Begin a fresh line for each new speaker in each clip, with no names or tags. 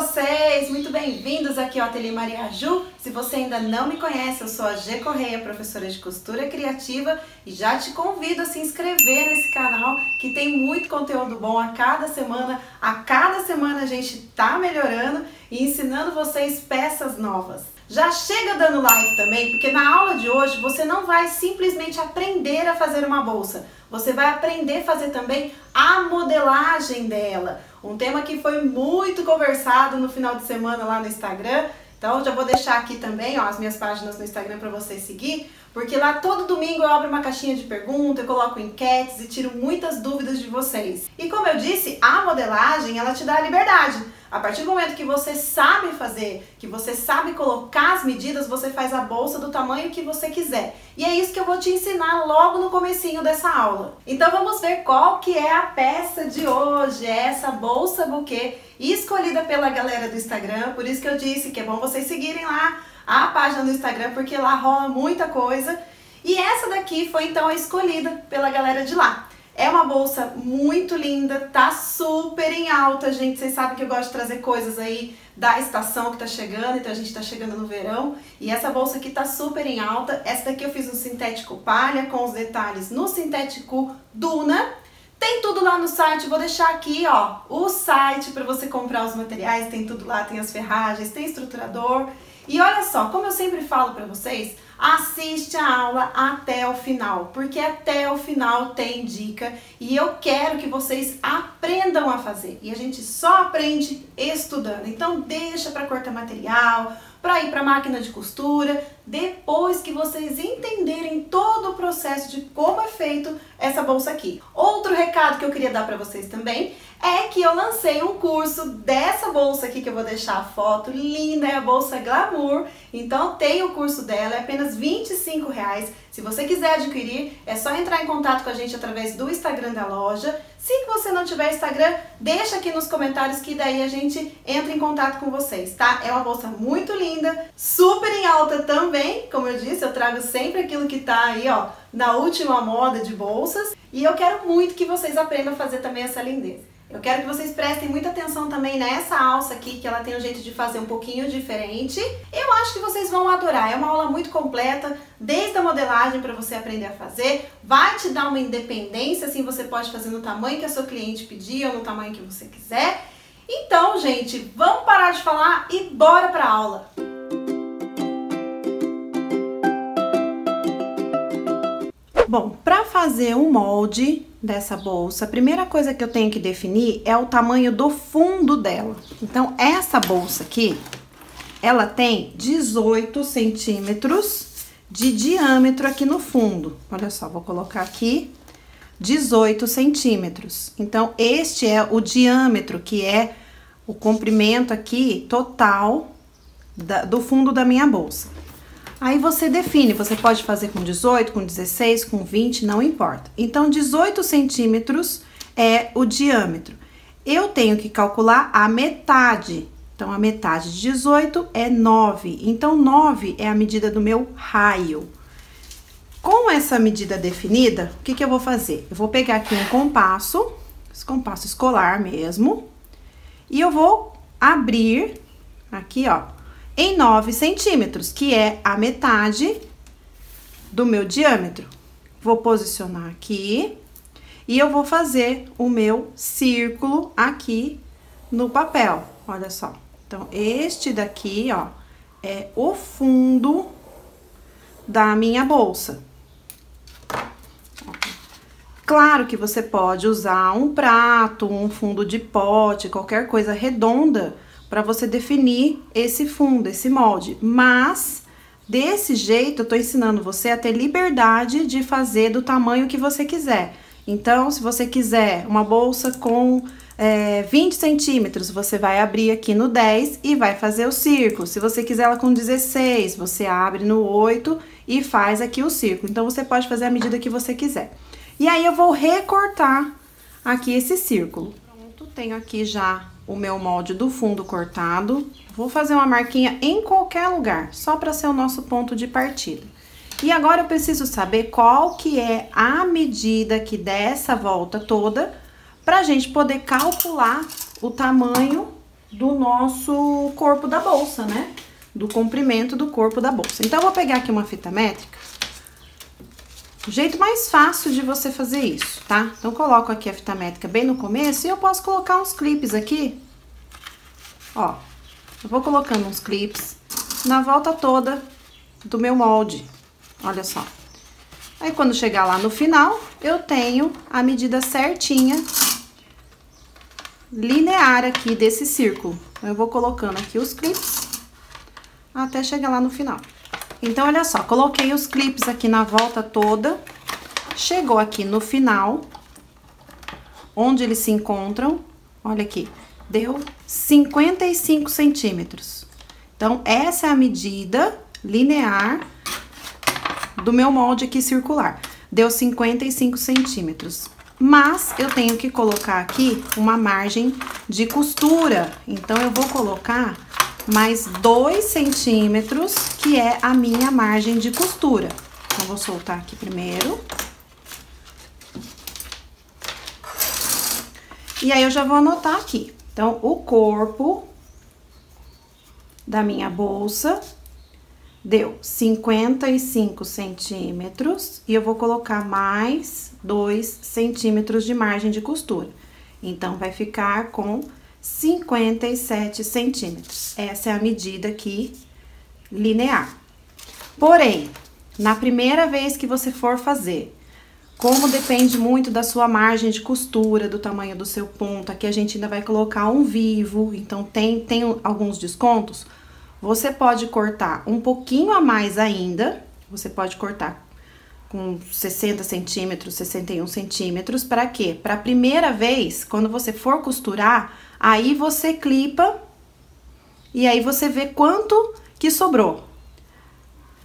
vocês? Muito bem-vindos aqui ao Ateliê Maria Ju. Se você ainda não me conhece, eu sou a G Correia, professora de costura criativa, e já te convido a se inscrever nesse canal que tem muito conteúdo bom a cada semana. A cada semana a gente tá melhorando e ensinando vocês peças novas. Já chega dando like também, porque na aula de hoje você não vai simplesmente aprender a fazer uma bolsa, você vai aprender a fazer também a modelagem dela. Um tema que foi muito conversado no final de semana lá no Instagram. Então já vou deixar aqui também, ó, as minhas páginas no Instagram para vocês seguir, porque lá todo domingo eu abro uma caixinha de perguntas, eu coloco enquetes e tiro muitas dúvidas de vocês. E como eu disse, a modelagem, ela te dá a liberdade. A partir do momento que você sabe fazer, que você sabe colocar as medidas, você faz a bolsa do tamanho que você quiser. E é isso que eu vou te ensinar logo no comecinho dessa aula. Então vamos ver qual que é a peça de hoje, é essa bolsa buquê escolhida pela galera do Instagram. Por isso que eu disse que é bom vocês seguirem lá a página do Instagram, porque lá rola muita coisa. E essa daqui foi então a escolhida pela galera de lá. É uma bolsa muito linda, tá super em alta, gente. Vocês sabem que eu gosto de trazer coisas aí da estação que tá chegando, então a gente tá chegando no verão. E essa bolsa aqui tá super em alta. Essa daqui eu fiz um sintético palha com os detalhes no sintético Duna. Tem tudo lá no site, vou deixar aqui, ó, o site para você comprar os materiais. Tem tudo lá, tem as ferragens, tem estruturador. E olha só, como eu sempre falo para vocês, assiste a aula até o final, porque até o final tem dica e eu quero que vocês aprendam a fazer. E a gente só aprende estudando. Então deixa para cortar material, para ir para a máquina de costura, depois que vocês entenderem todo o processo de como é feito essa bolsa aqui. Outro recado que eu queria dar para vocês também é que eu lancei um curso dessa bolsa aqui, que eu vou deixar a foto linda, é a bolsa Glamour. Então tem o curso dela, é apenas R$25. Se você quiser adquirir, é só entrar em contato com a gente através do Instagram da loja. Se você não tiver Instagram, deixa aqui nos comentários que daí a gente entra em contato com vocês, tá? É uma bolsa muito linda, super em alta também, como eu disse, eu trago sempre aquilo que tá aí, ó, na última moda de bolsas. E eu quero muito que vocês aprendam a fazer também essa lindeza. Eu quero que vocês prestem muita atenção também nessa alça aqui, que ela tem um jeito de fazer um pouquinho diferente. Eu acho que vocês vão adorar, é uma aula muito completa, desde a modelagem para você aprender a fazer. Vai te dar uma independência, assim você pode fazer no tamanho que a sua cliente pedir ou no tamanho que você quiser. Então, gente, vamos parar de falar e bora para a aula! Bom, para fazer um molde dessa bolsa, a primeira coisa que eu tenho que definir é o tamanho do fundo dela. Então, essa bolsa aqui, ela tem 18 centímetros de diâmetro aqui no fundo. Olha só, vou colocar aqui 18 centímetros. Então, este é o diâmetro, que é o comprimento aqui total do fundo da minha bolsa. Aí você define, você pode fazer com 18, com 16, com 20, não importa. Então, 18 centímetros é o diâmetro. Eu tenho que calcular a metade. Então, a metade de 18 é 9. Então, 9 é a medida do meu raio. Com essa medida definida, o que eu vou fazer? Eu vou pegar aqui um compasso, esse compasso escolar mesmo, e eu vou abrir aqui, ó, em 9 centímetros, que é a metade do meu diâmetro. Vou posicionar aqui e eu vou fazer o meu círculo aqui no papel. Olha só. Então, este daqui, ó, é o fundo da minha bolsa. Claro que você pode usar um prato, um fundo de pote, qualquer coisa redonda, para você definir esse fundo, esse molde. Mas, desse jeito, eu tô ensinando você a ter liberdade de fazer do tamanho que você quiser. Então, se você quiser uma bolsa com 20 centímetros, você vai abrir aqui no 10 e vai fazer o círculo. Se você quiser ela com 16, você abre no 8 e faz aqui o círculo. Então, você pode fazer a medida que você quiser. E aí, eu vou recortar aqui esse círculo. Pronto, tenho aqui já o meu molde do fundo cortado. Vou fazer uma marquinha em qualquer lugar, só para ser o nosso ponto de partida. E agora eu preciso saber qual que é a medida aqui dessa volta toda, pra gente poder calcular o tamanho do nosso corpo da bolsa, né? Do comprimento do corpo da bolsa. Então, eu vou pegar aqui uma fita métrica. O jeito mais fácil de você fazer isso, tá? Então, coloco aqui a fita métrica bem no começo e eu posso colocar uns clipes aqui. Ó, eu vou colocando uns clipes na volta toda do meu molde. Olha só. Aí, quando chegar lá no final, eu tenho a medida certinha, linear aqui desse círculo. Eu vou colocando aqui os clipes até chegar lá no final. Então, olha só, coloquei os clipes aqui na volta toda. Chegou aqui no final, onde eles se encontram, olha aqui, deu 55 centímetros. Então, essa é a medida linear do meu molde aqui circular. Deu 55 centímetros. Mas, eu tenho que colocar aqui uma margem de costura. Então, eu vou colocar mais 2 centímetros, que é a minha margem de costura. Então, vou soltar aqui primeiro. E aí, eu já vou anotar aqui. Então, o corpo da minha bolsa deu 55 centímetros e eu vou colocar mais 2 centímetros de margem de costura. Então, vai ficar com 57 centímetros. Essa é a medida aqui linear. Porém, na primeira vez que você for fazer, como depende muito da sua margem de costura, do tamanho do seu ponto, aqui a gente ainda vai colocar um vivo, então tem alguns descontos, você pode cortar um pouquinho a mais ainda, você pode cortar com 60 centímetros, 61 centímetros, para quê? Para a primeira vez, quando você for costurar, aí você clipa e aí você vê quanto que sobrou.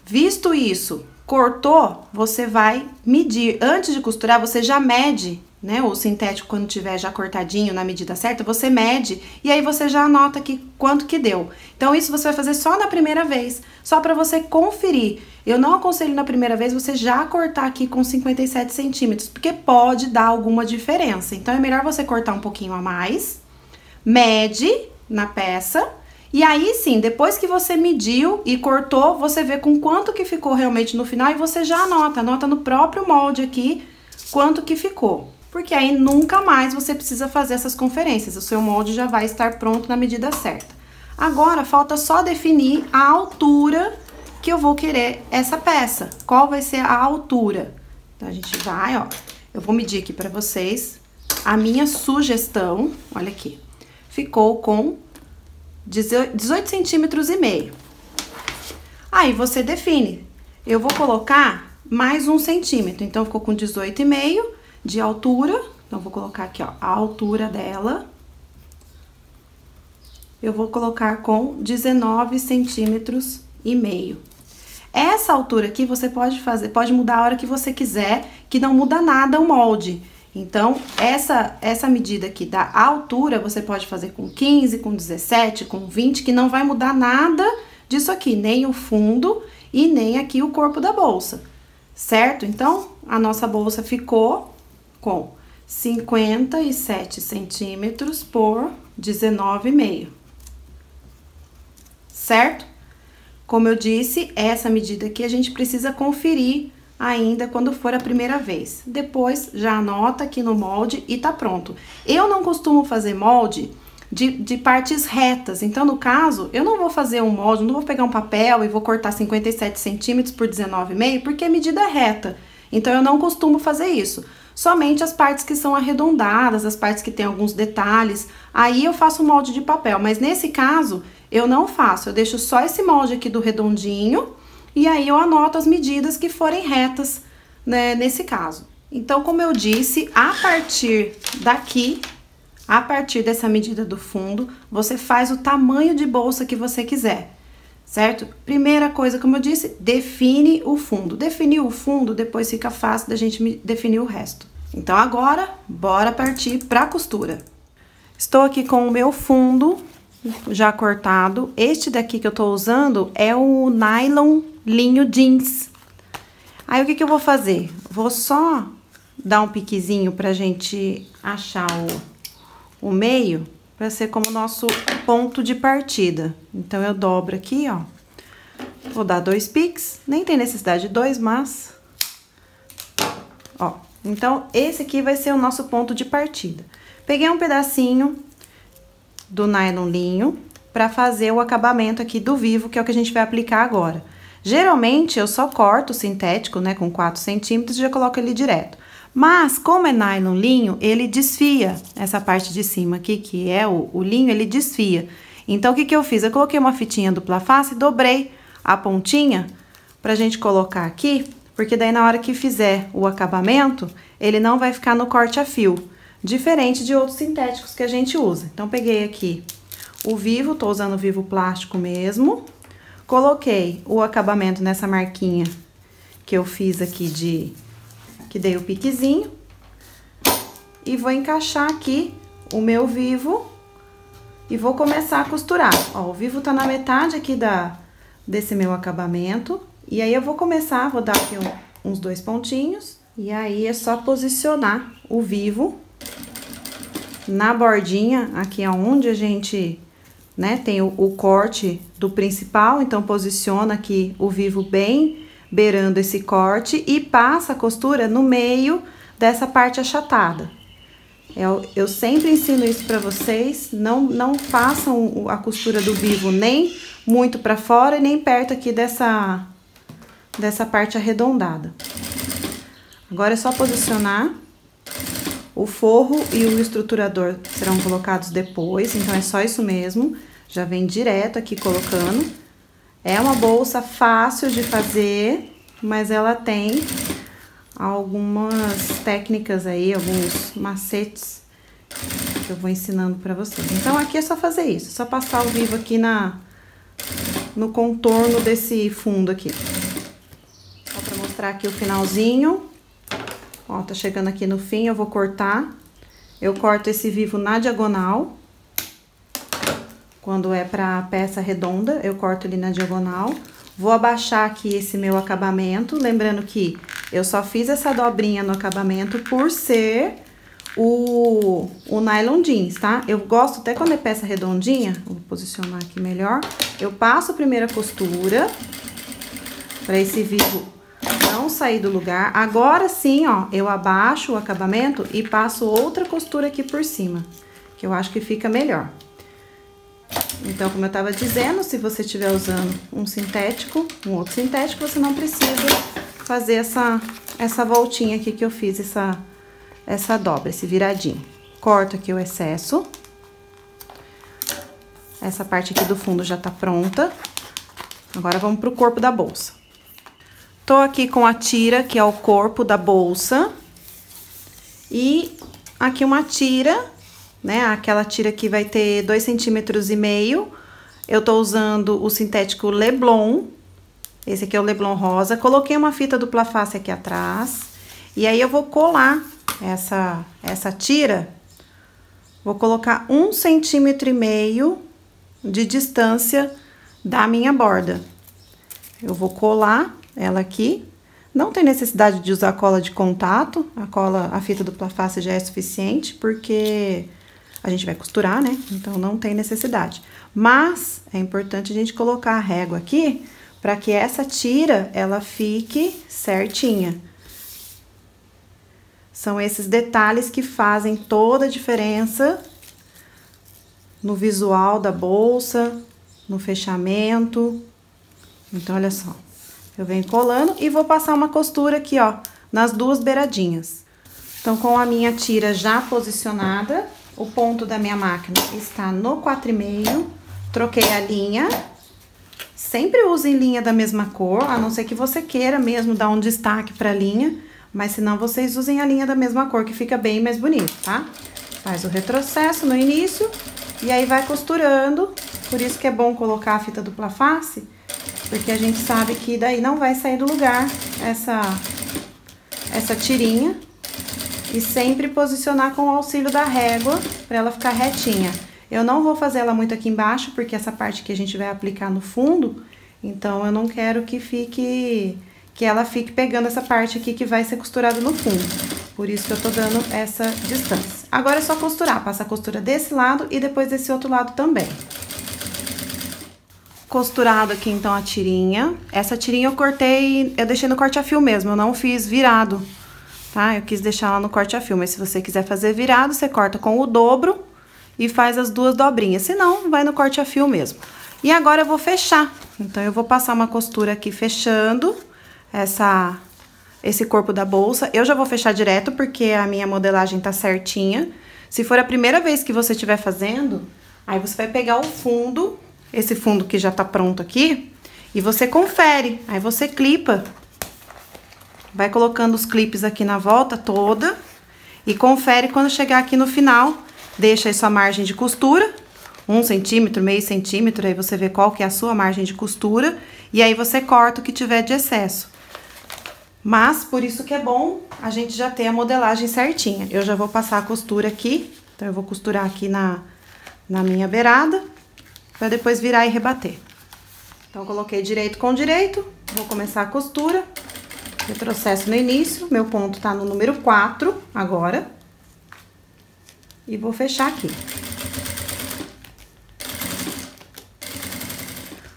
Visto isso, cortou, você vai medir. Antes de costurar, você já mede, né? O sintético, quando tiver já cortadinho na medida certa, você mede e aí você já anota aqui quanto que deu. Então, isso você vai fazer só na primeira vez, só para você conferir. Eu não aconselho na primeira vez você já cortar aqui com 57 centímetros, porque pode dar alguma diferença. Então, é melhor você cortar um pouquinho a mais, mede na peça, e aí sim, depois que você mediu e cortou, você vê com quanto que ficou realmente no final e você já anota no próprio molde aqui quanto que ficou. Porque aí nunca mais você precisa fazer essas conferências, o seu molde já vai estar pronto na medida certa. Agora, falta só definir a altura que eu vou querer essa peça. Qual vai ser a altura? Então, a gente vai, ó, eu vou medir aqui pra vocês a minha sugestão, olha aqui, ficou com 18 centímetros e meio. Aí, você define, eu vou colocar mais 1 centímetro, então, ficou com 18,5 de altura, então, vou colocar aqui, ó, a altura dela. Eu vou colocar com 19 centímetros e meio. Essa altura aqui você pode fazer, pode mudar a hora que você quiser, que não muda nada o molde. Então, essa medida aqui da altura, você pode fazer com 15, com 17, com 20, que não vai mudar nada disso aqui, nem o fundo e nem aqui o corpo da bolsa, certo? Então, a nossa bolsa ficou com 57 centímetros por 19,5, certo? Como eu disse, essa medida aqui a gente precisa conferir ainda quando for a primeira vez. Depois, já anota aqui no molde e tá pronto. Eu não costumo fazer molde de partes retas, então, no caso, eu não vou fazer um molde, não vou pegar um papel e vou cortar 57 centímetros por 19,5, porque a medida é reta. Então, eu não costumo fazer isso. Somente as partes que são arredondadas, as partes que tem alguns detalhes, aí eu faço molde de papel. Mas, nesse caso, eu não faço. Eu deixo só esse molde aqui do redondinho e aí eu anoto as medidas que forem retas, né, nesse caso. Então, como eu disse, a partir daqui, a partir dessa medida do fundo, você faz o tamanho de bolsa que você quiser, certo? Primeira coisa, como eu disse, define o fundo. Definiu o fundo, depois fica fácil da gente definir o resto. Então, agora, bora partir pra costura. Estou aqui com o meu fundo já cortado. Este daqui que eu tô usando é o nylon linho jeans. Aí, o que que eu vou fazer? Vou só dar um piquezinho pra gente achar o meio. para ser como nosso ponto de partida. Então, eu dobro aqui, ó. Vou dar 2 piques, nem tem necessidade de 2, mas... Ó, então, esse aqui vai ser o nosso ponto de partida. Peguei um pedacinho do nylon linho para fazer o acabamento aqui do vivo, que é o que a gente vai aplicar agora. Geralmente, eu só corto o sintético, né, com 4 centímetros e já coloco ele direto. Mas, como é nylon linho, ele desfia essa parte de cima aqui, que é o linho, ele desfia. Então, o que que eu fiz? Eu coloquei uma fitinha dupla face e dobrei a pontinha pra gente colocar aqui, porque daí na hora que fizer o acabamento, ele não vai ficar no corte a fio, diferente de outros sintéticos que a gente usa. Então, peguei aqui o vivo, tô usando o vivo plástico mesmo, coloquei o acabamento nessa marquinha que eu fiz aqui que dei o piquezinho, e vou encaixar aqui o meu vivo e vou começar a costurar. Ó, o vivo tá na metade aqui desse meu acabamento, e aí eu vou começar, vou dar aqui uns 2 pontinhos, e aí é só posicionar o vivo na bordinha, aqui onde a gente, né, tem o corte do principal, então posiciona aqui o vivo bem beirando esse corte e passa a costura no meio dessa parte achatada. Eu sempre ensino isso pra vocês, não façam a costura do vivo nem muito pra fora e nem perto aqui dessa parte arredondada. Agora é só posicionar. O forro e o estruturador serão colocados depois, então é só isso mesmo. Já vem direto aqui colocando. É uma bolsa fácil de fazer, mas ela tem algumas técnicas aí, alguns macetes que eu vou ensinando pra vocês. Então, aqui é só fazer isso, é só passar o vivo aqui no contorno desse fundo aqui. Só pra mostrar aqui o finalzinho. Ó, tá chegando aqui no fim, eu vou cortar. Eu corto esse vivo na diagonal. Quando é pra peça redonda, eu corto ele na diagonal. Vou abaixar aqui esse meu acabamento, lembrando que eu só fiz essa dobrinha no acabamento por ser o nylon jeans, tá? Eu gosto até quando é peça redondinha, vou posicionar aqui melhor. Eu passo a primeira costura, pra esse vivo não sair do lugar. Agora sim, ó, eu abaixo o acabamento e passo outra costura aqui por cima, que eu acho que fica melhor. Então, como eu tava dizendo, se você estiver usando um sintético, um outro sintético, você não precisa fazer essa voltinha aqui que eu fiz, essa dobra, esse viradinho. Corto aqui o excesso. Essa parte aqui do fundo já tá pronta. Agora, vamos pro corpo da bolsa. Tô aqui com a tira, que é o corpo da bolsa. E aqui uma tira, né? Aquela tira que vai ter 2,5 centímetros. Eu tô usando o sintético Leblon. Esse aqui é o Leblon rosa. Coloquei uma fita dupla face aqui atrás. E aí, eu vou colar essa tira. Vou colocar 1,5 centímetro de distância da minha borda. Eu vou colar ela aqui. Não tem necessidade de usar cola de contato. A fita dupla face já é suficiente, porque a gente vai costurar, né? Então, não tem necessidade. Mas, é importante a gente colocar a régua aqui, para que essa tira, ela fique certinha. São esses detalhes que fazem toda a diferença no visual da bolsa, no fechamento. Então, olha só. Eu venho colando e vou passar uma costura aqui, ó, nas duas beiradinhas. Então, com a minha tira já posicionada, o ponto da minha máquina está no 4,5. Troquei a linha. Sempre usem linha da mesma cor, a não ser que você queira mesmo dar um destaque pra linha. Mas senão vocês usem a linha da mesma cor, que fica bem mais bonito, tá? Faz o retrocesso no início e aí vai costurando. Por isso que é bom colocar a fita dupla face, porque a gente sabe que daí não vai sair do lugar essa tirinha. E sempre posicionar com o auxílio da régua, pra ela ficar retinha. Eu não vou fazer ela muito aqui embaixo, porque essa parte que a gente vai aplicar no fundo, então eu não quero que ela fique pegando essa parte aqui que vai ser costurada no fundo. Por isso que eu tô dando essa distância. Agora é só costurar, passa a costura desse lado e depois desse outro lado também. Costurado aqui então a tirinha. Essa tirinha eu cortei, eu deixei no corte a fio mesmo, eu não fiz virado, tá? Eu quis deixar ela no corte a fio, mas se você quiser fazer virado, você corta com o dobro e faz as duas dobrinhas, se não, vai no corte a fio mesmo. E agora eu vou fechar, então eu vou passar uma costura aqui fechando esse corpo da bolsa. Eu já vou fechar direto porque a minha modelagem tá certinha. Se for a primeira vez que você estiver fazendo, aí você vai pegar o fundo, esse fundo que já tá pronto aqui, e você confere. Aí você clipa, vai colocando os clipes aqui na volta toda e confere quando chegar aqui no final. Deixa aí sua margem de costura, 1 centímetro, meio centímetro, aí você vê qual que é a sua margem de costura, e aí você corta o que tiver de excesso. Mas, por isso que é bom a gente já ter a modelagem certinha. Eu já vou passar a costura aqui, então eu vou costurar aqui na minha beirada, pra depois virar e rebater. Então, coloquei direito com direito, vou começar a costura, retrocesso no início, meu ponto tá no número 4 agora, e vou fechar aqui.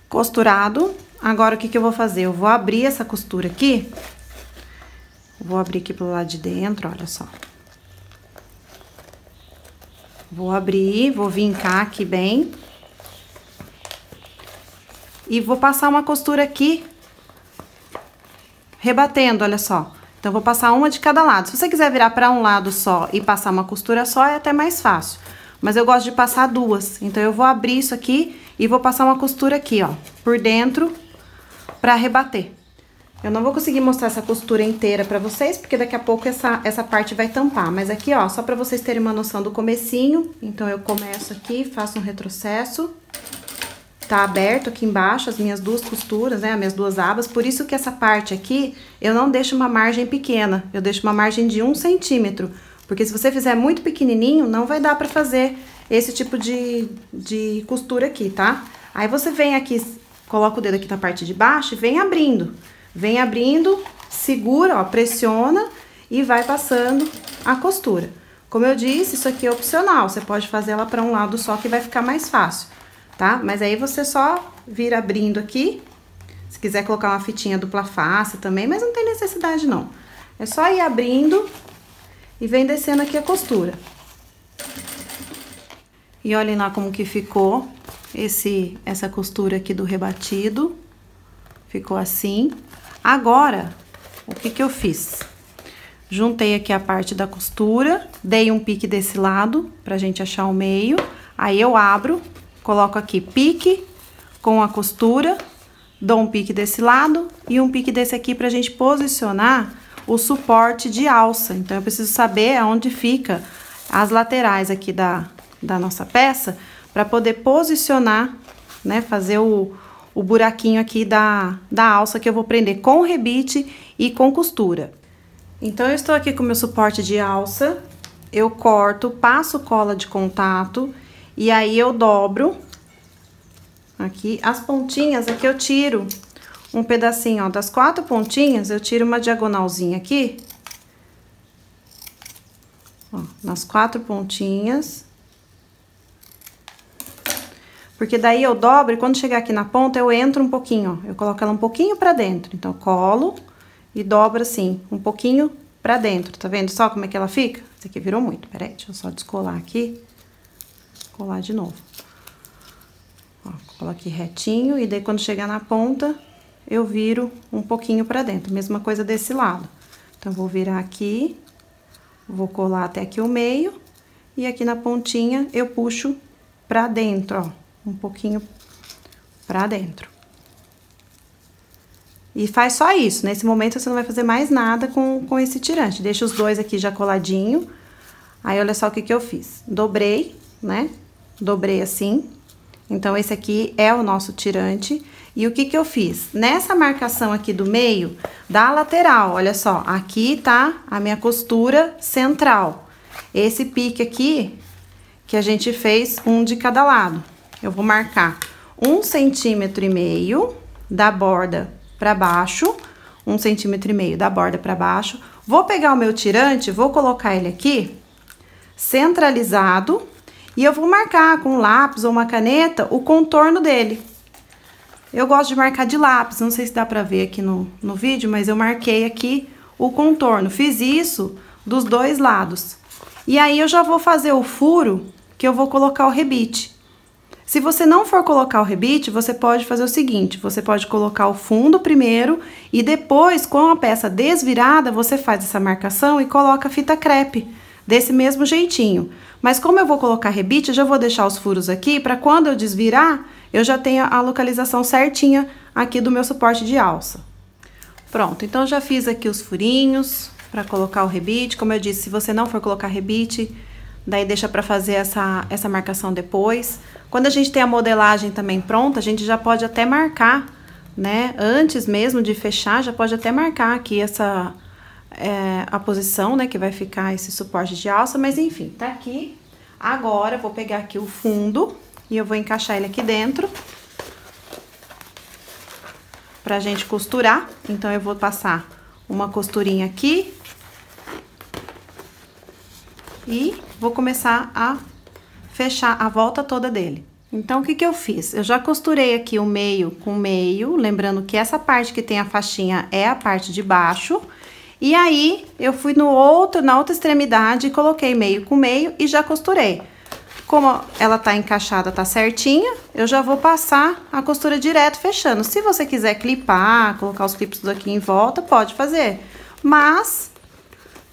Costurado, agora o que que eu vou fazer? Eu vou abrir essa costura aqui, vou abrir aqui pro lado de dentro, olha só. Vou abrir, vou vincar aqui bem. E vou passar uma costura aqui, rebatendo, olha só. Então, vou passar uma de cada lado. Se você quiser virar para um lado só e passar uma costura só, é até mais fácil. Mas eu gosto de passar duas. Então, eu vou abrir isso aqui e vou passar uma costura aqui, ó, por dentro, pra rebater. Eu não vou conseguir mostrar essa costura inteira pra vocês, porque daqui a pouco essa parte vai tampar. Mas aqui, ó, só pra vocês terem uma noção do comecinho. Então, eu começo aqui, faço um retrocesso. Tá aberto aqui embaixo as minhas duas costuras, né, as minhas duas abas. Por isso que essa parte aqui, eu não deixo uma margem pequena. Eu deixo uma margem de 1 centímetro. Porque se você fizer muito pequenininho, não vai dar pra fazer esse tipo de costura aqui, tá? Aí você vem aqui, coloca o dedo aqui na parte de baixo e vem abrindo. Vem abrindo, segura, ó, pressiona e vai passando a costura. Como eu disse, isso aqui é opcional, você pode fazer ela para um lado só que vai ficar mais fácil, tá? Mas aí você só vira abrindo aqui, se quiser colocar uma fitinha dupla face também, mas não tem necessidade não. É só ir abrindo e vem descendo aqui a costura. E olhem lá como que ficou essa costura aqui do rebatido. Ficou assim. Agora, o que que eu fiz? Juntei aqui a parte da costura, dei um pique desse lado, pra gente achar o meio. Aí eu abro, coloco aqui pique com a costura, dou um pique desse lado e um pique desse aqui pra gente posicionar o suporte de alça. Então, eu preciso saber aonde fica as laterais aqui da nossa peça, pra poder posicionar, né, fazer o buraquinho aqui da alça que eu vou prender com rebite e com costura. Então, eu estou aqui com o meu suporte de alça, eu corto, passo cola de contato e aí eu dobro aqui as pontinhas, aqui eu tiro um pedacinho, ó, das 4 pontinhas, eu tiro uma diagonalzinha aqui, ó, nas 4 pontinhas. Porque daí eu dobro e quando chegar aqui na ponta, eu entro um pouquinho, ó. Eu coloco ela um pouquinho pra dentro. Então, eu colo e dobro assim, um pouquinho pra dentro. Tá vendo só como é que ela fica? Isso aqui virou muito. Peraí, deixa eu só descolar aqui. Colar de novo. Ó, coloco aqui retinho e daí quando chegar na ponta, eu viro um pouquinho pra dentro. Mesma coisa desse lado. Então, eu vou virar aqui, vou colar até aqui o meio e aqui na pontinha eu puxo pra dentro, ó. Um pouquinho pra dentro. E faz só isso. Nesse momento, você não vai fazer mais nada com esse tirante. Deixa os dois aqui já coladinho. Aí, olha só o que que eu fiz. Dobrei, né? Dobrei assim. Então, esse aqui é o nosso tirante. E o que que eu fiz? Nessa marcação aqui do meio, da lateral, olha só. Aqui tá a minha costura central. Esse pique aqui, que a gente fez um de cada lado. Eu vou marcar 1,5 centímetro da borda pra baixo, 1,5 centímetro da borda pra baixo. Vou pegar o meu tirante, vou colocar ele aqui centralizado e eu vou marcar com um lápis ou uma caneta o contorno dele. Eu gosto de marcar de lápis, não sei se dá pra ver aqui no vídeo, mas eu marquei aqui o contorno. Fiz isso dos dois lados. E aí eu já vou fazer o furo que eu vou colocar o rebite. Se você não for colocar o rebite, você pode fazer o seguinte, você pode colocar o fundo primeiro e depois, com a peça desvirada, você faz essa marcação e coloca a fita crepe, desse mesmo jeitinho. Mas como eu vou colocar rebite, eu já vou deixar os furos aqui, para quando eu desvirar, eu já tenho a localização certinha aqui do meu suporte de alça. Pronto, então já fiz aqui os furinhos para colocar o rebite. Como eu disse, se você não for colocar rebite, daí deixa para fazer essa marcação depois. Quando a gente tem a modelagem também pronta, a gente já pode até marcar, né? Antes mesmo de fechar, já pode até marcar aqui a posição, né? Que vai ficar esse suporte de alça, mas enfim, tá aqui. Agora, eu vou pegar aqui o fundo e eu vou encaixar ele aqui dentro pra gente costurar. Então, eu vou passar uma costurinha aqui e vou começar a fechar a volta toda dele. Então, o que que eu fiz? Eu já costurei aqui o meio com meio, lembrando que essa parte que tem a faixinha é a parte de baixo. E aí, eu fui na outra extremidade e coloquei meio com meio e já costurei. Como ela tá encaixada, tá certinha, eu já vou passar a costura direto fechando. Se você quiser clipar, colocar os clipes tudo aqui em volta, pode fazer. Mas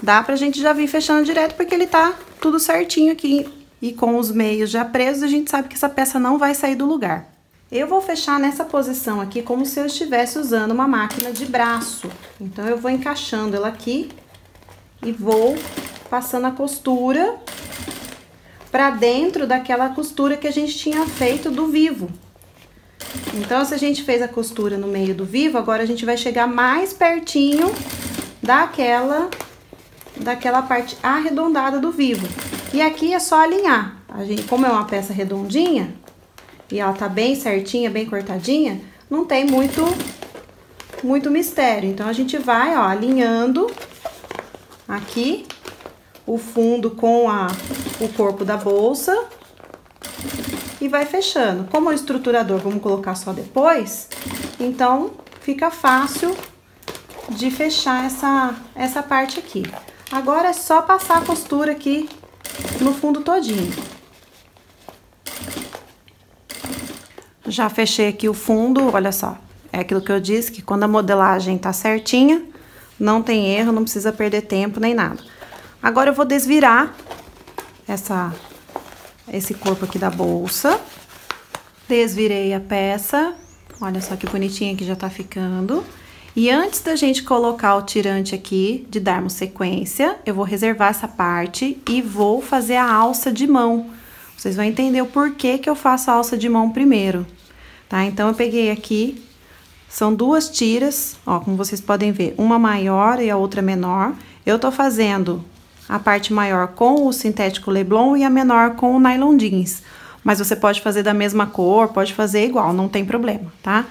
dá pra gente já vir fechando direto, porque ele tá tudo certinho aqui. E com os meios já presos, a gente sabe que essa peça não vai sair do lugar. Eu vou fechar nessa posição aqui, como se eu estivesse usando uma máquina de braço. Então, eu vou encaixando ela aqui e vou passando a costura pra dentro daquela costura que a gente tinha feito do vivo. Então, se a gente fez a costura no meio do vivo, agora a gente vai chegar mais pertinho daquela parte arredondada do vivo. E aqui é só alinhar. Como é uma peça redondinha e ela tá bem certinha, bem cortadinha, não tem muito mistério. Então, a gente vai, ó, alinhando aqui o fundo com o corpo da bolsa e vai fechando. Como o estruturador vamos colocar só depois, então fica fácil de fechar essa parte aqui. Agora é só passar a costura aqui no fundo todinho. Já fechei aqui o fundo, olha só. É aquilo que eu disse, que quando a modelagem tá certinha, não tem erro, não precisa perder tempo nem nada. Agora eu vou desvirar esse corpo aqui da bolsa. Desvirei a peça. Olha só que bonitinha que já tá ficando. E antes da gente colocar o tirante aqui, de darmos sequência, eu vou reservar essa parte e vou fazer a alça de mão. Vocês vão entender o porquê que eu faço a alça de mão primeiro, tá? Então, eu peguei aqui, são duas tiras, ó, como vocês podem ver, uma maior e a outra menor. Eu tô fazendo a parte maior com o sintético Leblon e a menor com o nylon jeans. Mas você pode fazer da mesma cor, pode fazer igual, não tem problema, tá?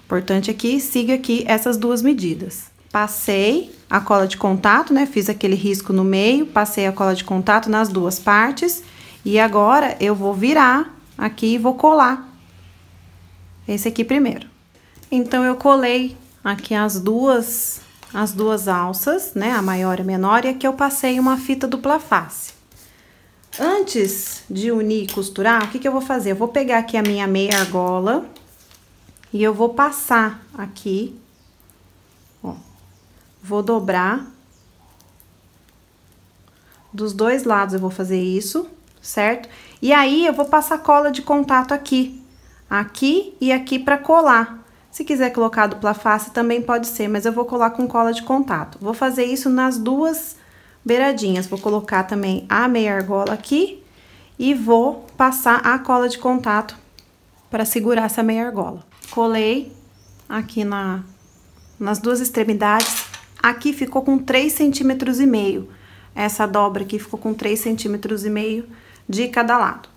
Importante aqui, siga aqui essas duas medidas. Passei a cola de contato, né? Fiz aquele risco no meio, passei a cola de contato nas duas partes. E agora, eu vou virar aqui e vou colar esse aqui primeiro. Então, eu colei aqui as duas alças, né? A maior e a menor, e aqui eu passei uma fita dupla face. Antes de unir e costurar, o que que eu vou fazer? Eu vou pegar aqui a minha meia argola e eu vou passar aqui, ó, vou dobrar dos dois lados, eu vou fazer isso, certo? E aí, eu vou passar cola de contato aqui e aqui pra colar. Se quiser colocar dupla face, também pode ser, mas eu vou colar com cola de contato. Vou fazer isso nas duas beiradinhas. Vou colocar também a meia argola aqui e vou passar a cola de contato para segurar essa meia argola. Colei aqui nas duas extremidades. Aqui ficou com 3,5 centímetros. Essa dobra aqui ficou com 3,5 centímetros de cada lado.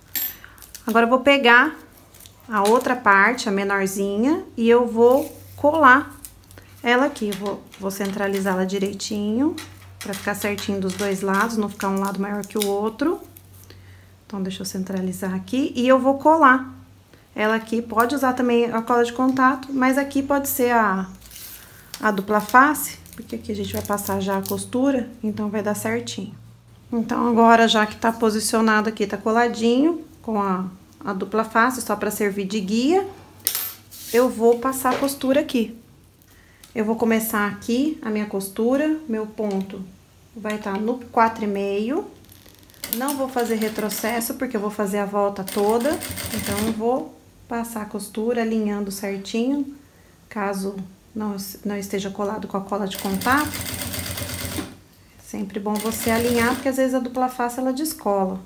Agora, eu vou pegar a outra parte, a menorzinha, e eu vou colar ela aqui. Vou centralizá-la direitinho. pra ficar certinho dos dois lados, não ficar um lado maior que o outro. Então, deixa eu centralizar aqui e eu vou colar ela aqui. Pode usar também a cola de contato, mas aqui pode ser a dupla face, porque aqui a gente vai passar já a costura, então vai dar certinho. Então, agora, já que tá posicionado aqui, tá coladinho com a dupla face, só pra servir de guia, eu vou passar a costura aqui. Eu vou começar aqui a minha costura, meu ponto vai estar no 4,5. Não vou fazer retrocesso, porque eu vou fazer a volta toda, então eu vou passar a costura alinhando certinho, caso não esteja colado com a cola de contato. Sempre bom você alinhar, porque às vezes a dupla face ela descola.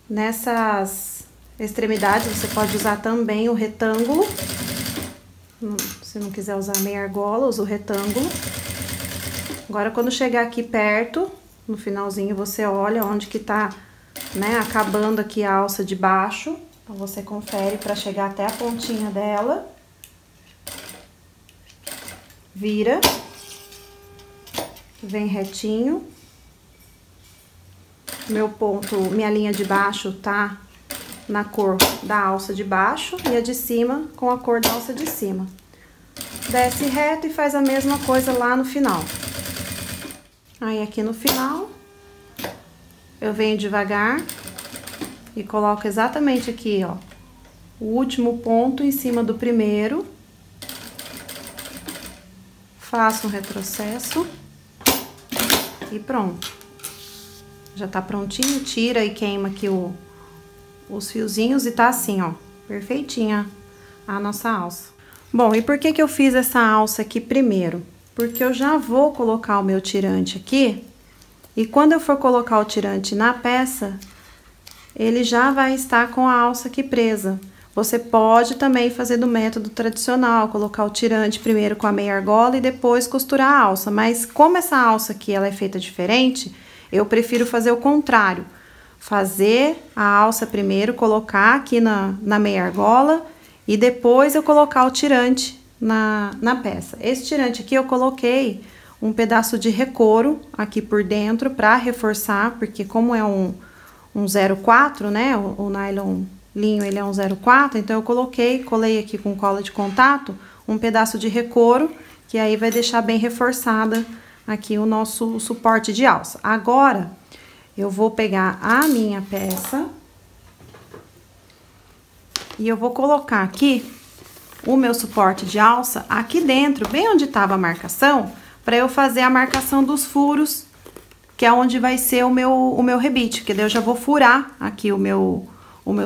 Nessas extremidades você pode usar também o retângulo. Se não quiser usar meia argola, usa o retângulo. Agora, quando chegar aqui perto, no finalzinho, você olha onde que tá, né, acabando aqui a alça de baixo. Então, você confere pra chegar até a pontinha dela. Vira. Vem retinho. Meu ponto, minha linha de baixo tá na cor da alça de baixo e a de cima com a cor da alça de cima. Desce reto e faz a mesma coisa lá no final. Aí, aqui no final, eu venho devagar e coloco exatamente aqui, ó, o último ponto em cima do primeiro. Faço um retrocesso e pronto. Já tá prontinho, tira e queima aqui os fiozinhos e tá assim, ó, perfeitinha a nossa alça. Bom, e por que que eu fiz essa alça aqui primeiro? Porque eu já vou colocar o meu tirante aqui, e quando eu for colocar o tirante na peça, ele já vai estar com a alça aqui presa. Você pode também fazer do método tradicional, colocar o tirante primeiro com a meia argola e depois costurar a alça, mas como essa alça aqui ela é feita diferente, eu prefiro fazer o contrário. Fazer a alça primeiro, colocar aqui na meia argola e depois eu colocar o tirante na peça. Esse tirante aqui eu coloquei um pedaço de recouro aqui por dentro para reforçar, porque como é um 0,4, né, o nylon linho ele é um 0,4, então eu colei aqui com cola de contato um pedaço de recouro, que aí vai deixar bem reforçada aqui o nosso suporte de alça. Agora, eu vou pegar a minha peça e eu vou colocar aqui o meu suporte de alça aqui dentro, bem onde estava a marcação, para eu fazer a marcação dos furos, que é onde vai ser o meu rebite, que daí eu já vou furar aqui o meu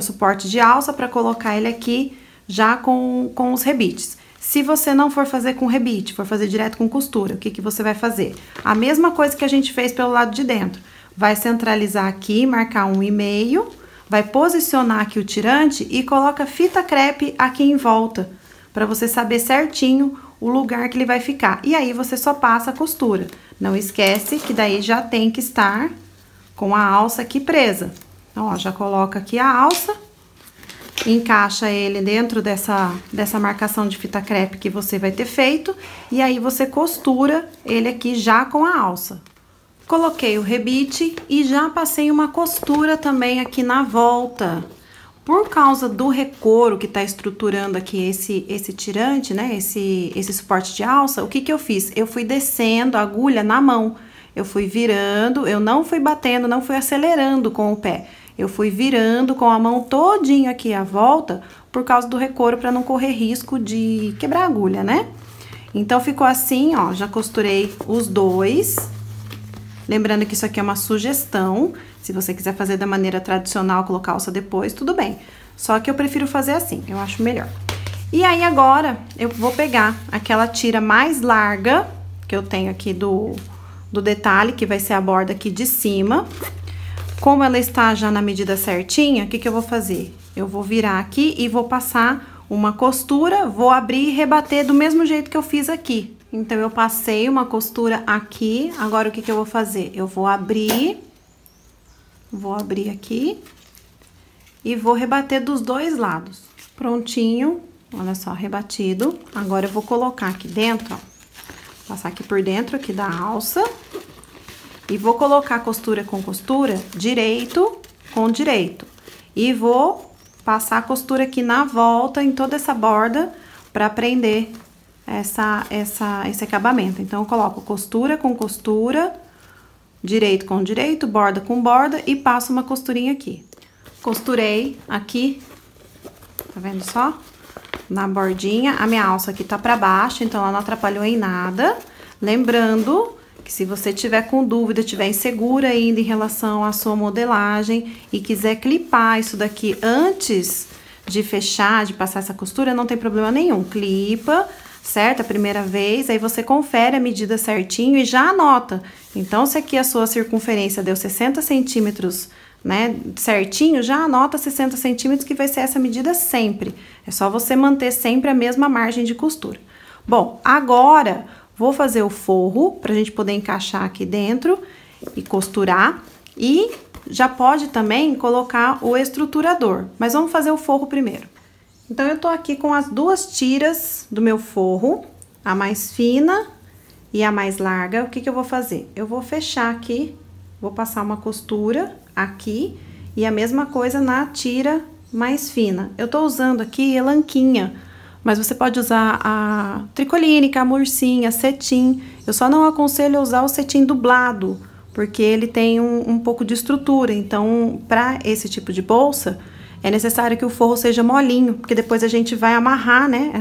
suporte de alça para colocar ele aqui já com os rebites. Se você não for fazer com rebite, for fazer direto com costura, o que que você vai fazer? A mesma coisa que a gente fez pelo lado de dentro. Vai centralizar aqui, marcar 1,5, vai posicionar aqui o tirante e coloca fita crepe aqui em volta, para você saber certinho o lugar que ele vai ficar. E aí, você só passa a costura. Não esquece que daí já tem que estar com a alça aqui presa. Então, ó, já coloca aqui a alça, encaixa ele dentro dessa marcação de fita crepe que você vai ter feito, e aí você costura ele aqui já com a alça. Coloquei o rebite e já passei uma costura também aqui na volta. Por causa do recouro que tá estruturando aqui esse tirante, né, esse suporte de alça, o que que eu fiz? Eu fui descendo a agulha na mão, eu fui virando, eu não fui batendo, não fui acelerando com o pé. Eu fui virando com a mão todinha aqui à volta, por causa do recouro, para não correr risco de quebrar a agulha, né? Então, ficou assim, ó, já costurei os dois. Lembrando que isso aqui é uma sugestão. Se você quiser fazer da maneira tradicional, colocar alça depois, tudo bem. Só que eu prefiro fazer assim, eu acho melhor. E aí, agora, eu vou pegar aquela tira mais larga, que eu tenho aqui do detalhe, que vai ser a borda aqui de cima. Como ela está já na medida certinha, o que que eu vou fazer? Eu vou virar aqui e vou passar uma costura, vou abrir e rebater do mesmo jeito que eu fiz aqui. Então, eu passei uma costura aqui, agora o que que eu vou fazer? Eu vou abrir aqui e vou rebater dos dois lados. Prontinho, olha só, rebatido. Agora, eu vou colocar aqui dentro, ó, passar aqui por dentro aqui da alça. e vou colocar costura com costura, direito com direito. E vou passar a costura aqui na volta, em toda essa borda, pra prender esse acabamento. Então, eu coloco costura com costura, direito com direito, borda com borda e passo uma costurinha aqui. Costurei aqui, tá vendo só? Na bordinha, a minha alça aqui tá pra baixo, então ela não atrapalhou em nada. Lembrando que se você tiver com dúvida, tiver insegura ainda em relação à sua modelagem e quiser clipar isso daqui antes de fechar, de passar essa costura, não tem problema nenhum. Clipa, certo? A primeira vez, aí você confere a medida certinho e já anota. Então, se aqui a sua circunferência deu 60 centímetros, né, certinho, já anota 60 centímetros, que vai ser essa medida sempre. É só você manter sempre a mesma margem de costura. Bom, agora vou fazer o forro pra gente poder encaixar aqui dentro e costurar. E já pode também colocar o estruturador, mas vamos fazer o forro primeiro. Então, eu tô aqui com as duas tiras do meu forro, a mais fina e a mais larga. O que que eu vou fazer? Eu vou fechar aqui, vou passar uma costura aqui e a mesma coisa na tira mais fina. Eu tô usando aqui elanquinha, mas você pode usar a tricoline, a mursinha, cetim. Eu só não aconselho usar o cetim dublado, porque ele tem um pouco de estrutura. Então, para esse tipo de bolsa, é necessário que o forro seja molinho, porque depois a gente vai amarrar, né,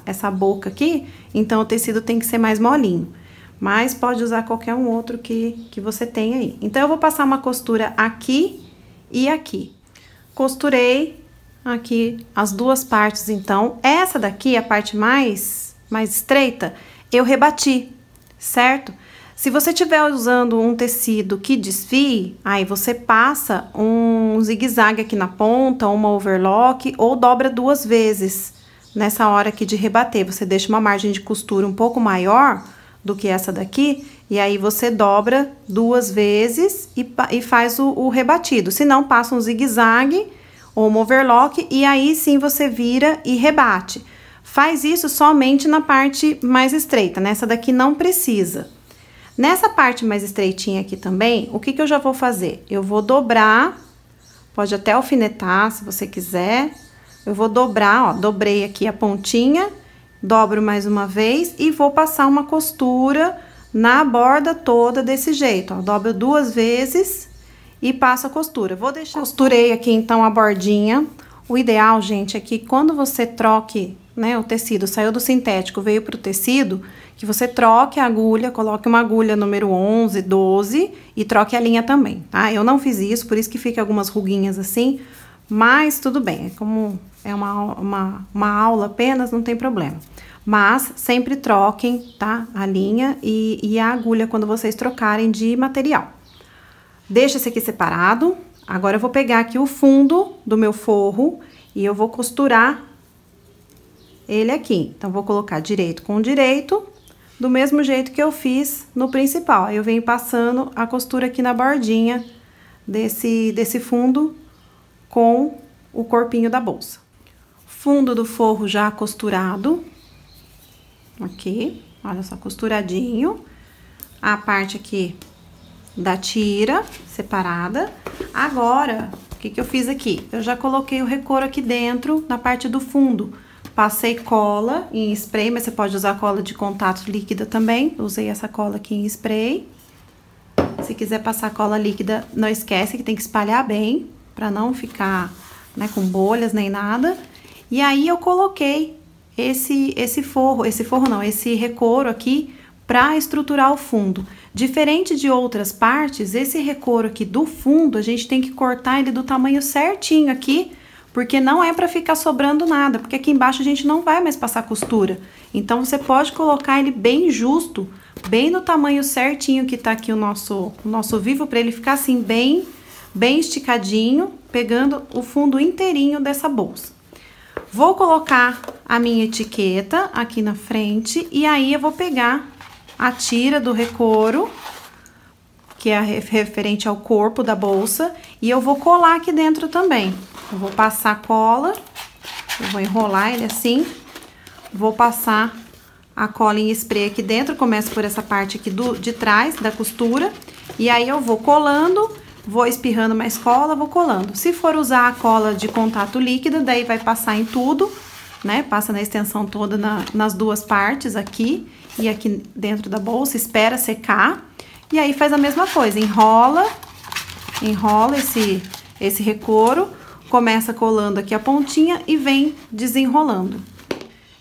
essa boca aqui, então o tecido tem que ser mais molinho. Mas pode usar qualquer um outro que você tenha aí. Então, eu vou passar uma costura aqui e aqui. Costurei aqui as duas partes, então. Essa daqui, a parte mais estreita, eu rebati, certo? Se você estiver usando um tecido que desfie, aí você passa um zigue-zague aqui na ponta, uma overlock, ou dobra duas vezes. Nessa hora aqui de rebater, você deixa uma margem de costura um pouco maior do que essa daqui, e aí você dobra duas vezes e faz o rebatido. Se não, passa um zigue-zague ou uma overlock, e aí sim você vira e rebate. Faz isso somente na parte mais estreita, nessa daqui não precisa. Nessa parte mais estreitinha aqui também, o que que eu já vou fazer? Eu vou dobrar, pode até alfinetar se você quiser. Eu vou dobrar, ó, dobrei aqui a pontinha, dobro mais uma vez e vou passar uma costura na borda toda desse jeito, ó. Dobro duas vezes e passo a costura. Vou deixar... Costurei aqui, então, a bordinha. O ideal, gente, é que quando você troque, né, o tecido, saiu do sintético, veio pro tecido, que você troque a agulha, coloque uma agulha número 11, 12 e troque a linha também, tá? Eu não fiz isso, por isso que fica algumas ruguinhas assim, mas tudo bem, como é uma aula apenas, não tem problema. Mas sempre troquem, tá? A linha e a agulha quando vocês trocarem de material. Deixa esse aqui separado. Agora eu vou pegar aqui o fundo do meu forro e eu vou costurar ele aqui. Então, vou colocar direito com direito, do mesmo jeito que eu fiz no principal. Aí eu venho passando a costura aqui na bordinha desse fundo com o corpinho da bolsa. Fundo do forro já costurado. Aqui, olha só, costuradinho. A parte aqui da tira separada. Agora, o que que eu fiz aqui? Eu já coloquei o recouro aqui dentro, na parte do fundo. Passei cola em spray, mas você pode usar cola de contato líquida também. Usei essa cola aqui em spray. Se quiser passar cola líquida, não esquece que tem que espalhar bem, pra não ficar, né, com bolhas nem nada. E aí, eu coloquei esse recouro aqui pra estruturar o fundo. Diferente de outras partes, esse recouro aqui do fundo, a gente tem que cortar ele do tamanho certinho aqui, porque não é pra ficar sobrando nada, porque aqui embaixo a gente não vai mais passar costura. Então, você pode colocar ele bem justo, bem no tamanho certinho que tá aqui o nosso vivo, pra ele ficar assim, bem esticadinho, pegando o fundo inteirinho dessa bolsa. Vou colocar a minha etiqueta aqui na frente, e aí eu vou pegar a tira do recouro, que é referente ao corpo da bolsa, e eu vou colar aqui dentro também. Eu vou passar cola, eu vou enrolar ele assim, vou passar a cola em spray aqui dentro, começo por essa parte aqui de trás da costura, E aí eu vou colando, vou espirrando mais cola, vou colando. Se for usar a cola de contato líquido, daí vai passar em tudo, né? Passa na extensão toda nas duas partes aqui e aqui dentro da bolsa, espera secar. E aí faz a mesma coisa, enrola esse recouro, começa colando aqui a pontinha e vem desenrolando.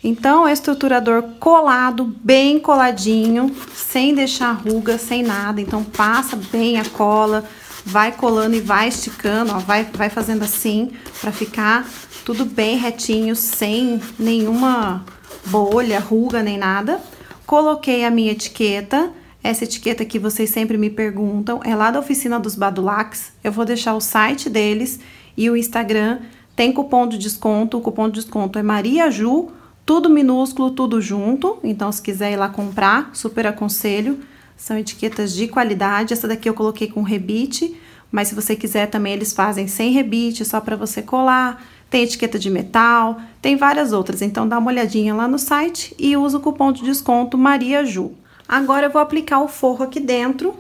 Então, estruturador colado, bem coladinho, sem deixar ruga, sem nada. Então, passa bem a cola, vai colando e vai esticando, ó, vai fazendo assim, pra ficar tudo bem retinho, sem nenhuma bolha, ruga, nem nada. Coloquei a minha etiqueta. Essa etiqueta que vocês sempre me perguntam é lá da oficina dos Badulacs. Eu vou deixar o site deles e o Instagram. Tem cupom de desconto. O cupom de desconto é Maria Ju, tudo minúsculo, tudo junto. Então, se quiser ir lá comprar, super aconselho. São etiquetas de qualidade. Essa daqui eu coloquei com rebite, mas se você quiser também eles fazem sem rebite, só para você colar. Tem etiqueta de metal, tem várias outras. Então, dá uma olhadinha lá no site e usa o cupom de desconto Maria Ju. Agora eu vou aplicar o forro aqui dentro.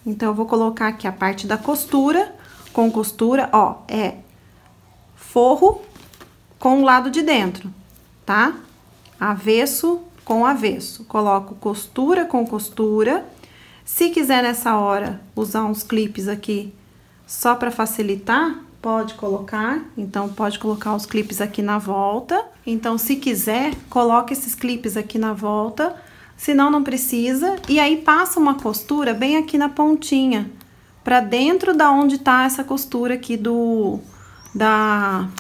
Então, eu vou colocar aqui a parte da costura, com costura, ó, é forro com o lado de dentro, tá? Avesso com avesso. Coloco costura com costura. Se quiser nessa hora usar uns clipes aqui só para facilitar, pode colocar. Então, pode colocar os clipes aqui na volta. Então, se quiser, coloque esses clipes aqui na volta. Senão, não precisa. E aí, passa uma costura bem aqui na pontinha, pra dentro da onde tá essa costura aqui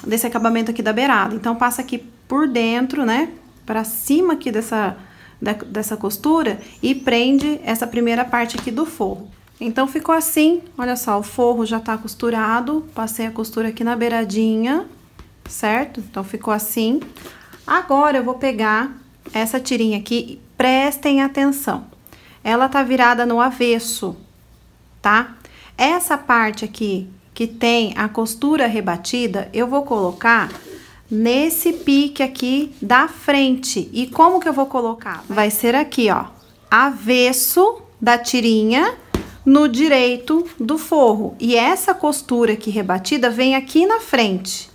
desse acabamento aqui da beirada. Então, passa aqui por dentro, né? Pra cima aqui dessa costura e prende essa primeira parte aqui do forro. Então, ficou assim. Olha só, o forro já tá costurado. Passei a costura aqui na beiradinha, certo? Então, ficou assim. Agora, eu vou pegar essa tirinha aqui. Prestem atenção, ela tá virada no avesso, tá? Essa parte aqui que tem a costura rebatida, eu vou colocar nesse pique aqui da frente. E como que eu vou colocar? Vai ser aqui, ó, avesso da tirinha no direito do forro. E essa costura aqui rebatida vem aqui na frente.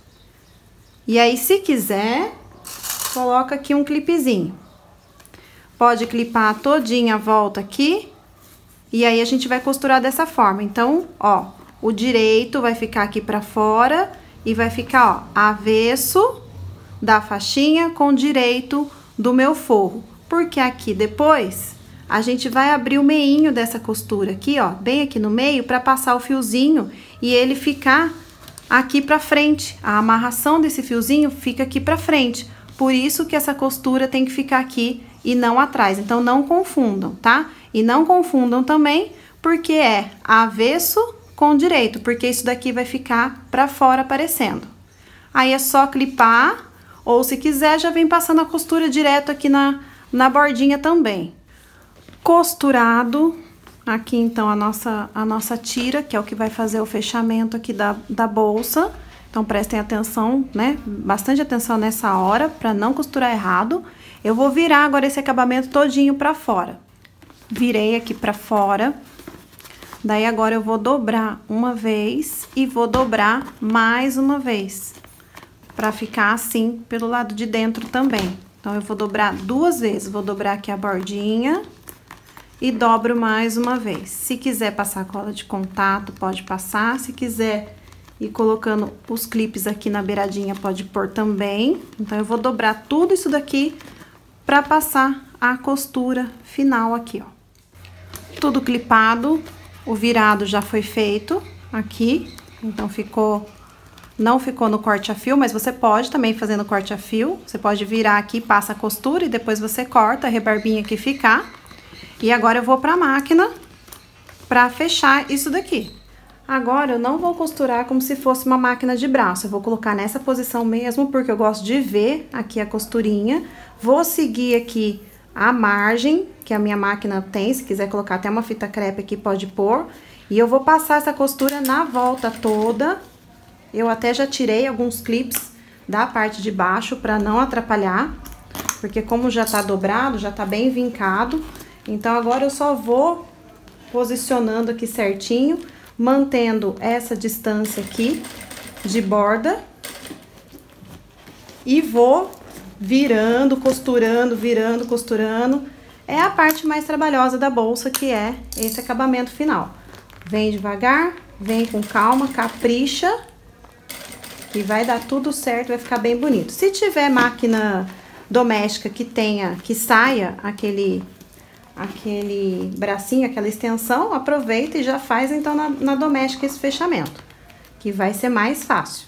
E aí, se quiser, coloca aqui um clipezinho. Pode clipar todinha a volta aqui, e aí a gente vai costurar dessa forma. Então, ó, o direito vai ficar aqui pra fora e vai ficar, ó, avesso da faixinha com direito do meu forro. Porque aqui depois, a gente vai abrir o meinho dessa costura aqui, ó, bem aqui no meio, pra passar o fiozinho e ele ficar aqui pra frente. A amarração desse fiozinho fica aqui pra frente. Por isso que essa costura tem que ficar aqui e não atrás. Então, não confundam, tá? E não confundam também porque é avesso com direito, porque isso daqui vai ficar pra fora aparecendo. Aí, é só clipar, ou se quiser, já vem passando a costura direto aqui na bordinha também. Costurado, aqui então a nossa tira, que é o que vai fazer o fechamento aqui da bolsa. Então, prestem atenção, né? Bastante atenção nessa hora, pra não costurar errado. Eu vou virar agora esse acabamento todinho pra fora. Virei aqui pra fora. Daí, agora eu vou dobrar uma vez e vou dobrar mais uma vez. Pra ficar assim pelo lado de dentro também. Então, eu vou dobrar duas vezes. Vou dobrar aqui a bordinha e dobro mais uma vez. Se quiser passar cola de contato, pode passar. Se quiser ir colocando os clipes aqui na beiradinha, pode pôr também. Então, eu vou dobrar tudo isso daqui pra passar a costura final aqui, ó. Tudo clipado, o virado já foi feito aqui. Então, não ficou no corte a fio, mas você pode também fazer no corte a fio. Você pode virar aqui, passa a costura e depois você corta a rebarbinha que ficar. E agora eu vou pra máquina pra fechar isso daqui. Agora, eu não vou costurar como se fosse uma máquina de braço. Eu vou colocar nessa posição mesmo, porque eu gosto de ver aqui a costurinha. Vou seguir aqui a margem que a minha máquina tem. Se quiser colocar até uma fita crepe aqui, pode pôr. E eu vou passar essa costura na volta toda. Eu até já tirei alguns clips da parte de baixo pra não atrapalhar. Porque como já tá dobrado, já tá bem vincado. Então, agora eu só vou posicionando aqui certinho, mantendo essa distância aqui de borda. E vou virando, costurando. É a parte mais trabalhosa da bolsa, que é esse acabamento final. Vem devagar, vem com calma, capricha. E vai dar tudo certo, vai ficar bem bonito. Se tiver máquina doméstica que saia aquele bracinho, aquela extensão, aproveita e já faz então na doméstica esse fechamento, que vai ser mais fácil.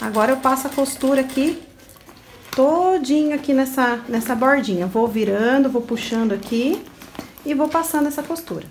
Agora eu passo a costura aqui, todinho aqui nessa bordinha. Vou virando, vou puxando aqui e vou passando essa costura.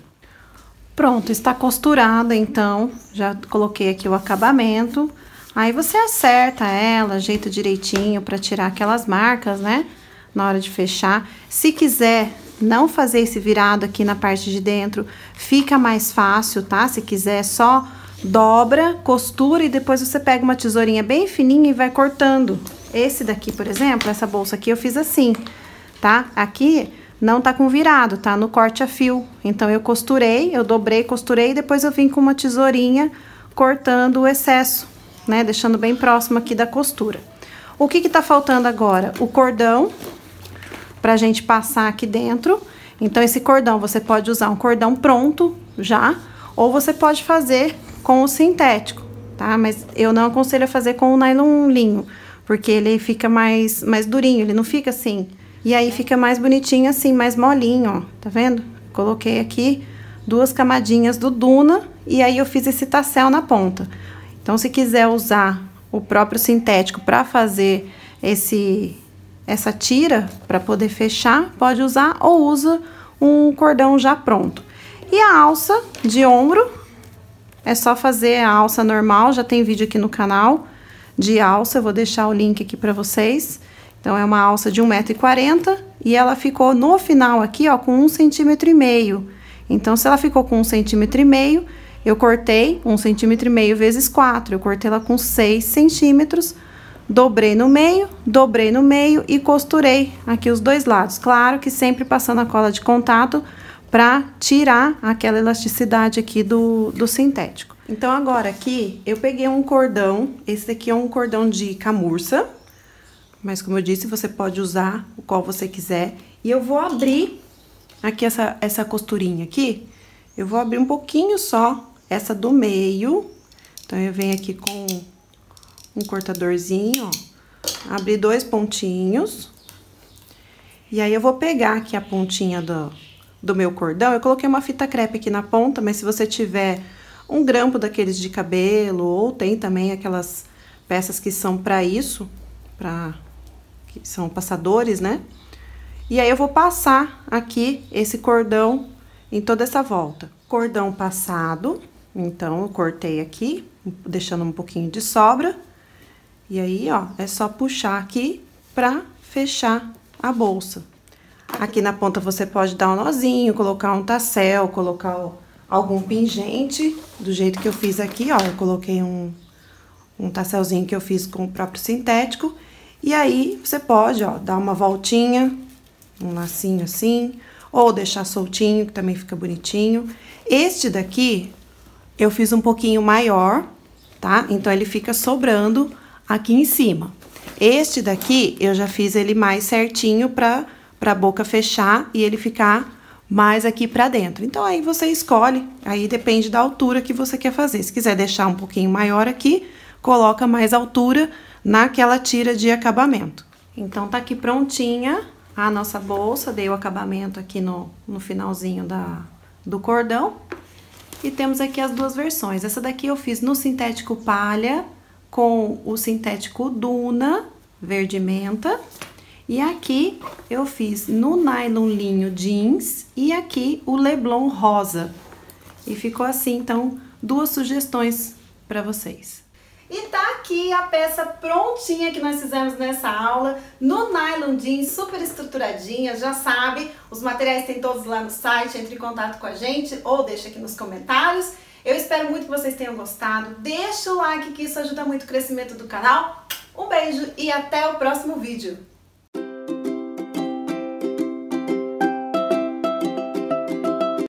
Pronto, está costurada então, já coloquei aqui o acabamento. Aí você acerta ela, ajeita direitinho para tirar aquelas marcas, né? Na hora de fechar. Se quiser não fazer esse virado aqui na parte de dentro, fica mais fácil, tá? Se quiser, só dobra, costura e depois você pega uma tesourinha bem fininha e vai cortando. Esse daqui, por exemplo, essa bolsa aqui eu fiz assim, tá? Aqui não tá com virado, tá no corte a fio. Então eu costurei, eu dobrei, costurei e depois eu vim com uma tesourinha cortando o excesso, né? Deixando bem próximo aqui da costura. O que tá faltando agora? O cordão pra gente passar aqui dentro. Então esse cordão você pode usar um cordão pronto já, ou você pode fazer com o sintético, tá? Mas eu não aconselho a fazer com o nylon linho, porque ele fica mais durinho, ele não fica assim. E aí fica mais bonitinho assim, mais molinho, ó, tá vendo? Coloquei aqui 2 camadinhas do Duna e aí eu fiz esse tassel na ponta. Então, se quiser usar o próprio sintético para fazer essa tira, para poder fechar, pode usar ou usa um cordão já pronto. E a alça de ombro, é só fazer a alça normal, já tem vídeo aqui no canal de alça, eu vou deixar o link aqui para vocês. Então, é uma alça de 1,40 m e ela ficou no final aqui, ó, com 1,5 cm. Então, se ela ficou com 1,5 cm, eu cortei 1,5 cm vezes 4, eu cortei ela com 6 centímetros, dobrei no meio e costurei aqui os dois lados. Claro que sempre passando a cola de contato para tirar aquela elasticidade aqui do sintético. Então, agora aqui, eu peguei um cordão, esse daqui é um cordão de camurça, mas como eu disse, você pode usar o qual você quiser. E eu vou abrir aqui essa costurinha aqui, eu vou abrir um pouquinho só, essa do meio. Então, eu venho aqui com um cortadorzinho, ó, abrir 2 pontinhos. E aí, eu vou pegar aqui a pontinha do meu cordão. Eu coloquei uma fita crepe aqui na ponta, mas se você tiver um grampo daqueles de cabelo, ou tem também aquelas peças que são pra isso, que são passadores, né? E aí, eu vou passar aqui esse cordão em toda essa volta. Cordão passado, então, eu cortei aqui, deixando um pouquinho de sobra. E aí, ó, é só puxar aqui pra fechar a bolsa. Aqui na ponta você pode dar um nozinho, colocar um tassel, colocar algum pingente, do jeito que eu fiz aqui, ó. Eu coloquei um tasselzinho que eu fiz com o próprio sintético. E aí, você pode, ó, dar uma voltinha, um lacinho assim, ou deixar soltinho, que também fica bonitinho. Este daqui, eu fiz um pouquinho maior, tá? Então, ele fica sobrando aqui em cima. Este daqui, eu já fiz ele mais certinho pra boca fechar e ele ficar mais aqui pra dentro. Então, aí você escolhe, aí depende da altura que você quer fazer. Se quiser deixar um pouquinho maior aqui, coloca mais altura naquela tira de acabamento. Então, tá aqui prontinha a nossa bolsa, dei o acabamento aqui no finalzinho do cordão. E temos aqui as 2 versões. Essa daqui eu fiz no sintético palha, com o sintético Duna, verde menta. E aqui eu fiz no nylon linho jeans e aqui o Leblon rosa. E ficou assim, então, 2 sugestões para vocês. E tá aqui a peça prontinha que nós fizemos nessa aula, no nylon jeans, super estruturadinha, já sabe, os materiais tem todos lá no site, entre em contato com a gente ou deixa aqui nos comentários. Eu espero muito que vocês tenham gostado, deixa o like que isso ajuda muito o crescimento do canal. Um beijo e até o próximo vídeo.